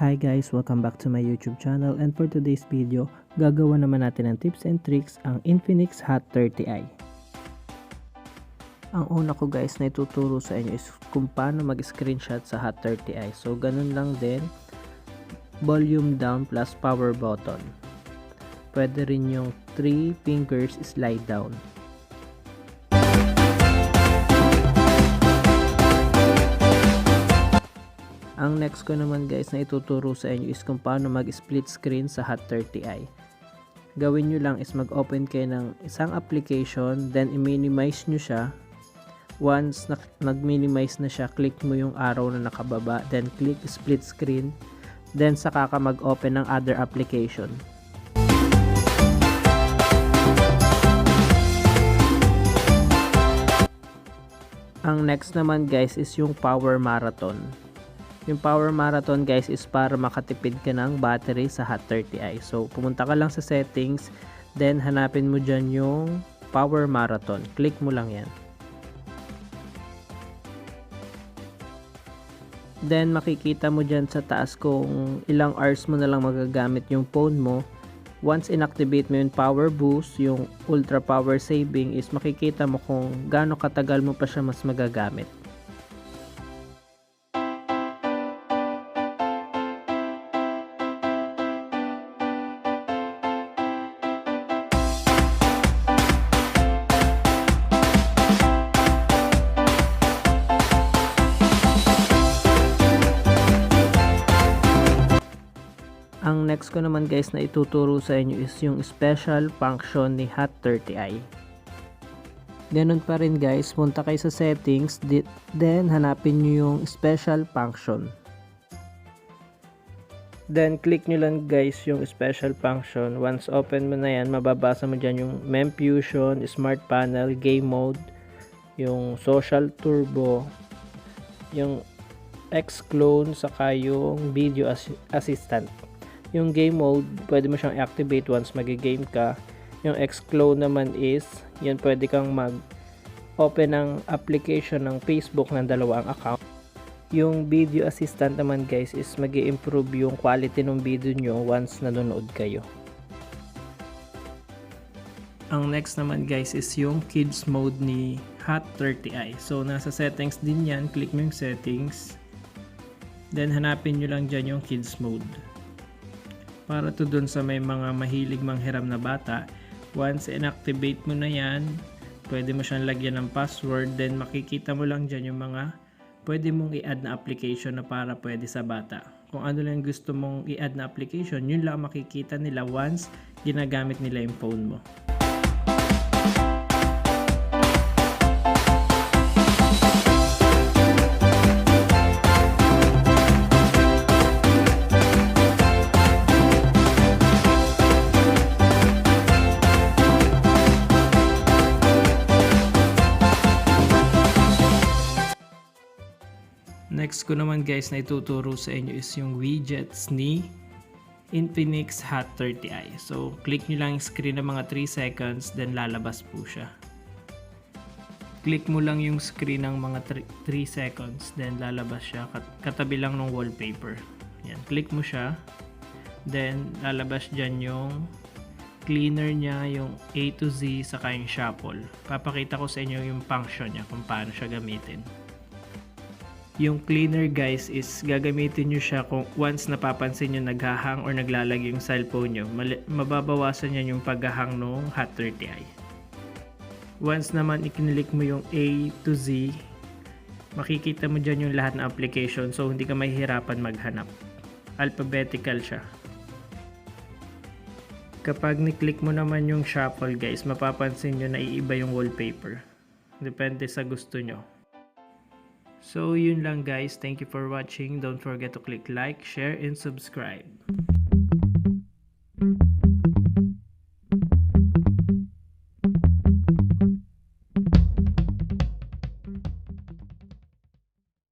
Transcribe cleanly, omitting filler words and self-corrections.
Hi guys, welcome back to my YouTube channel, and for today's video, gagawa naman natin ng tips and tricks ang Infinix Hot 30i. Ang una ko guys na ituturo sa inyo is kung paano mag-screenshot sa Hot 30i. So ganun lang din, volume down plus power button. Pwede rin yung 3 fingers slide down. Ang next ko naman guys na ituturo sa inyo is kung paano mag-split screen sa Hot 30i. Gawin nyo lang is mag-open kayo ng isang application, then i-minimize nyo siya. Once nag-minimize na siya, click mo yung arrow na nakababa, then click split screen, then saka ka mag-open ng other application. Ang next naman guys is yung power marathon. Yung power marathon guys is para makatipid ka ng battery sa Hot 30i. So pumunta ka lang sa settings, then hanapin mo dyan yung power marathon. Click mo lang yan. Then makikita mo dyan sa taas kung ilang hours mo na lang magagamit yung phone mo. Once inactivate mo yung power boost, yung ultra power saving, is makikita mo kung gaano katagal mo pa siya mas magagamit. Ang next ko naman guys na ituturo sa inyo is yung special function ni Hot 30i. Ganun pa rin guys, punta kayo sa settings, then hanapin nyo yung special function. Then click nyo lang guys yung special function. Once open mo na yan, mababasa mo dyan yung memfusion, smart panel, game mode, yung social turbo, yung X-clone, saka yung video assistant. Yung game mode, pwede mo siyang i-activate once mag-game ka. Yung X-clone naman is, yan pwede kang mag-open ng application ng Facebook ng dalawang account. Yung video assistant naman guys is mag-i-improve yung quality ng video nyo once nanonood kayo. Ang next naman guys is yung kids mode ni Hot 30i. So nasa settings din yan, click mo yung settings. Then hanapin nyo lang dyan yung kids mode. Para to dun sa may mga mahilig manghiram na bata. Once inactivate mo na yan, pwede mo siyang lagyan ng password, then makikita mo lang dyan yung mga pwede mong i-add na application na para pwede sa bata. Kung ano lang gusto mong i-add na application, yun lang makikita nila once ginagamit nila yung phone mo. Next ko naman guys na ituturo sa inyo is yung widgets ni Infinix Hot 30i. So click nyo lang yung screen ng mga 3 seconds, then lalabas po siya. Click mo lang yung screen ng mga 3 seconds, then lalabas siya. Katabi lang ng wallpaper. Yan, click mo siya. Then lalabas dyan yung cleaner niya, yung A to Z, saka yung shuffle. Papakita ko sa inyo yung function niya kung paano siya gamitin. Yung cleaner guys is gagamitin nyo siya kung once napapansin nyo naghahang or naglalag yung cellphone nyo. Mababawasan yan yung paghahang ng Hot 30i. Once naman ikinilik mo yung A to Z, makikita mo dyan yung lahat ng application, so hindi ka mahihirapan maghanap. Alphabetical siya. Kapag ni-click mo naman yung shuffle guys, mapapansin nyo na iiba yung wallpaper. Depende sa gusto nyo. So yun lang guys, thank you for watching. Don't forget to click like, share, and subscribe.